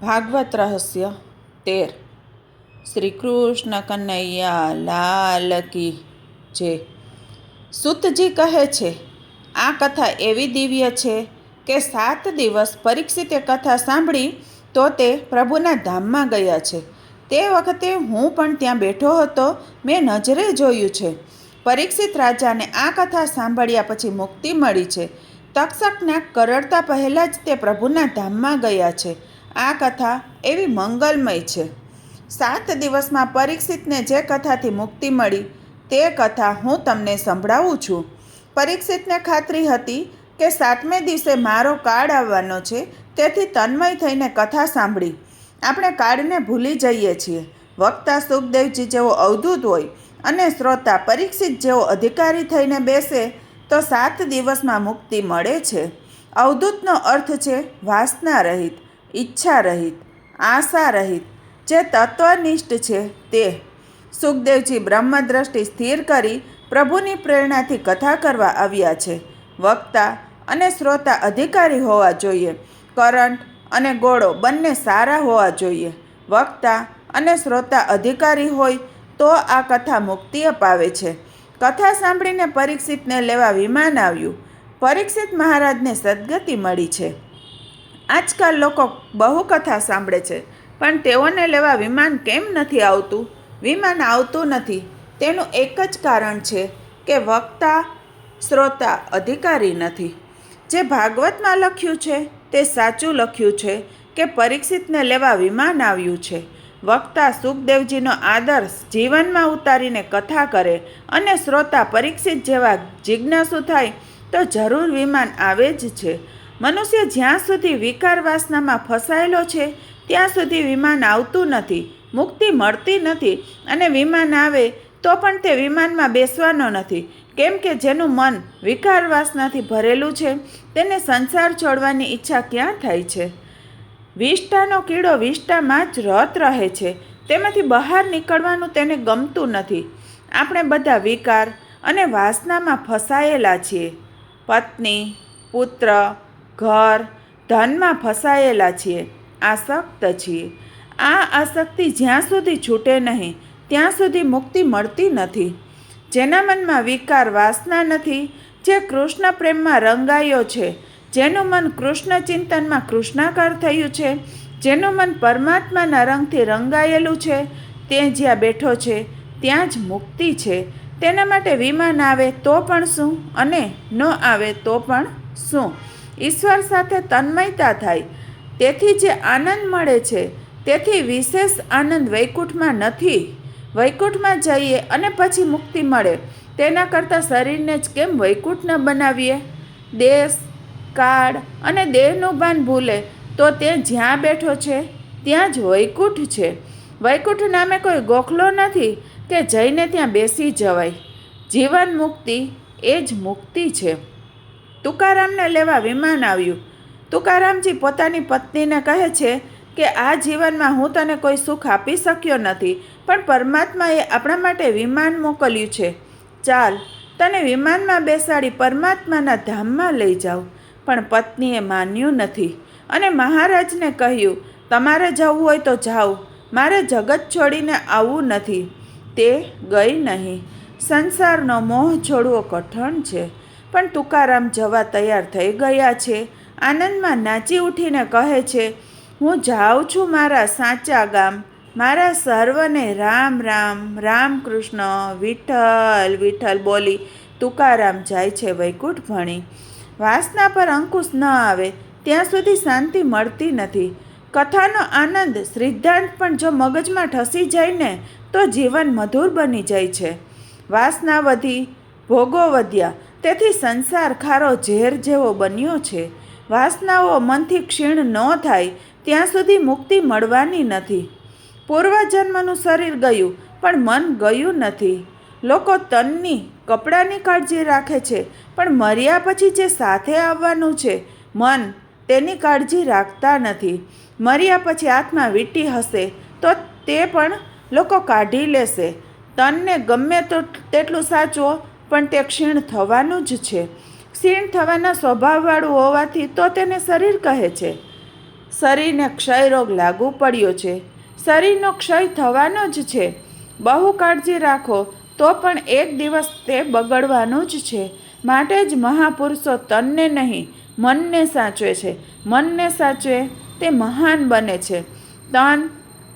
ભાગવત રહસ્ય 13 શ્રી કૃષ્ણ કનૈયા લાલ કી જય। સુતજી કહે છે, આ કથા એવી દિવ્ય છે કે 7 દિવસ પરીક્ષિતે કથા સાંભળી તો તે પ્રભુના ધામમાં ગયા છે। તે વખતે હું પણ ત્યાં બેઠો હતો, મેં નજરે જોયું છે। પરીક્ષિત રાજાને આ કથા સાંભળ્યા પછી મુક્તિ મળી છે। તક્ષકના કરડતા પહેલાં જ તે પ્રભુના ધામમાં ગયા છે। આ કથા એવી મંગલમય છે। 7 દિવસમાં પરીક્ષિતને જે કથાથી મુક્તિ મળી તે કથા હું તમને સંભળાવું છું। પરીક્ષિતને ખાતરી હતી કે 7મે દિવસે મારો કાળ આવવાનો છે, તેથી તન્મય થઈને કથા સાંભળી। આપણે કાળને ભૂલી જઈએ છીએ। વક્તા સુખદેવજી જેવો અવધૂત હોય અને શ્રોતા પરીક્ષિત જેવો અધિકારી થઈને બેસે તો 7 દિવસમાં મુક્તિ મળે છે। અવધૂતનો અર્થ છે વાસના રહિત, ઈચ્છા રહિત, આશા રહિત, જે તત્વનિષ્ઠ છે તે। સુખદેવજી બ્રહ્મદ્રષ્ટિ સ્થિર કરી પ્રભુની પ્રેરણાથી કથા કરવા આવ્યા છે। વક્તા અને શ્રોતા અધિકારી હોવા જોઈએ। કરંટ અને ગોળો બંને સારા હોવા જોઈએ। વક્તા અને શ્રોતા અધિકારી હોય તો આ કથા મુક્તિ અપાવે છે। કથા સાંભળીને પરીક્ષિતને લેવા વિમાન આવ્યું। પરીક્ષિત મહારાજને સદગતિ મળી છે। આજકાલ લોકો બહુ કથા સાંભળે છે, પણ તેઓને લેવા વિમાન કેમ નથી આવતું? વિમાન આવતું નથી તેનું એક જ કારણ છે કે વક્તા શ્રોતા અધિકારી નથી। જે ભાગવતમાં લખ્યું છે તે સાચું લખ્યું છે કે પરીક્ષિતને લેવા વિમાન આવ્યું છે। વક્તા સુખદેવજીનો આદર્શ જીવનમાં ઉતારીને કથા કરે અને શ્રોતા પરીક્ષિત જેવા જિજ્ઞાસુ થાય તો જરૂર વિમાન આવે જ છે। મનુષ્ય જ્યાં સુધી વિકાર વાસનામાં ફસાયેલો છે ત્યાં સુધી વિમાન આવતું નથી, મુક્તિ મળતી નથી, અને વિમાન આવે તો પણ તે વિમાનમાં બેસવાનો નથી, કેમ કે જેનું મન વિકાર વાસનાથી ભરેલું છે તેને સંસાર છોડવાની ઈચ્છા ક્યાં થાય છે? વિષ્ટાનો કીડો વિષ્ટામાં જ રત રહે છે, તેમાંથી બહાર નીકળવાનું તેને ગમતું નથી। આપણે બધા વિકાર અને વાસનામાં ફસાયેલા છીએ। પત્ની, પુત્ર, ઘર, ધનમાં ફસાયેલા છીએ, આસક્ત છીએ। આ આસક્તિ જ્યાં સુધી છૂટે નહીં ત્યાં સુધી મુક્તિ મળતી નથી। જેના મનમાં વિકાર વાસના નથી, જે કૃષ્ણ પ્રેમમાં રંગાયો છે, જેનું મન કૃષ્ણ ચિંતનમાં કૃષ્ણાકાર થયું છે, જેનું મન પરમાત્માના રંગથી રંગાયેલું છે, તે જ્યાં બેઠો છે ત્યાં જ મુક્તિ છે। તેના માટે વિમાન આવે તો પણ શું અને ન આવે તો પણ શું? ઈશ્વર સાથે તન્મયતા થાય, તેથી જે આનંદ મળે છે તેથી વિશેષ આનંદ વૈકુંઠમાં નથી। વૈકુંઠમાં જઈએ અને પછી મુક્તિ મળે તેના કરતાં શરીરને જ કેમ વૈકુંઠ ન બનાવીએ? દેશ, કાળ અને દેહનું ભાન ભૂલે તો તે જ્યાં બેઠો છે ત્યાં જ વૈકુંઠ છે। વૈકુંઠ નામે કોઈ ગોખલો નથી કે જઈને ત્યાં બેસી જવાય। જીવન મુક્તિ એ જ મુક્તિ છે। તુકારામને લેવા વિમાન આવ્યું। તુકારામજી પોતાની પત્નીને કહે છે કે આ જીવનમાં હું તને કોઈ સુખ આપી શક્યો નથી, પણ પરમાત્માએ આપણા માટે વિમાન મોકલ્યું છે। ચાલ, તને વિમાનમાં બેસાડી પરમાત્માના ધામમાં લઈ જાઉં। પણ પત્નીએ માન્યું નથી અને મહારાજને કહ્યું, તમારે જવું હોય તો જાઓ, મારે જગત છોડીને આવવું નથી। તે ગઈ નહીં। સંસારનો મોહ છોડવો કઠણ છે, પણ તુકારામ જવા તૈયાર થઈ ગયા છે। આનંદમાં નાચી ઉઠીને કહે છે, હું જાઉં છું મારા સાચા ગામ, મારા સર્વને રામ રામ, રામ કૃષ્ણ, વિઠ્ઠલ વિઠ્ઠલ બોલી તુકારામ જાય છે વૈકુંઠ ભણી। વાસના પર અંકુશ ન આવે ત્યાં સુધી શાંતિ મળતી નથી। કથાનો આનંદ સિદ્ધાંત પણ જો મગજમાં ઠસી જાય ને તો જીવન મધુર બની જાય છે। વાસના વધી, ભોગો વધ્યા, તેથી સંસાર ખારો ઝેર જેવો બન્યો છે। વાસનાઓ મનથી ક્ષીણ ન થાય ત્યાં સુધી મુક્તિ મળવાની નથી। પૂર્વજન્મનું શરીર ગયું પણ મન ગયું નથી। લોકો તનની, કપડાની કાળજી રાખે છે, પણ મર્યા પછી જે સાથે આવવાનું છે મન, તેની કાળજી રાખતા નથી। મર્યા પછી આત્મા વીંટી હશે તો તે પણ લોકો કાઢી લેશે। તનને ગમે તેટલું સાચવો પણ તે ક્ષીણ થવાનું જ છે। ક્ષીણ થવાના સ્વભાવવાળું હોવાથી તો તેને શરીર કહે છે। શરીરને ક્ષયરોગ લાગુ પડ્યો છે. શરીરનો ક્ષય થવાનો જ છે. બહુ કાળજી રાખો તો પણ એક દિવસ તે બગડવાનું જ છે. માટે જ મહાપુરુષો તનને નહીં મનને સાચવે છે. મનને સાચવે તે મહાન બને છે. તન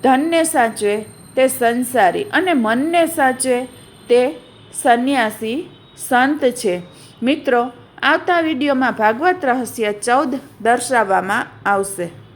ધનને સાચવે તે સંસારી અને મનને સાચવે તે સંન્યાસી સંત છે. મિત્રો, આવતા વિડીયોમાં ભાગવત રહસ્ય 14 દર્શાવવામાં આવશે.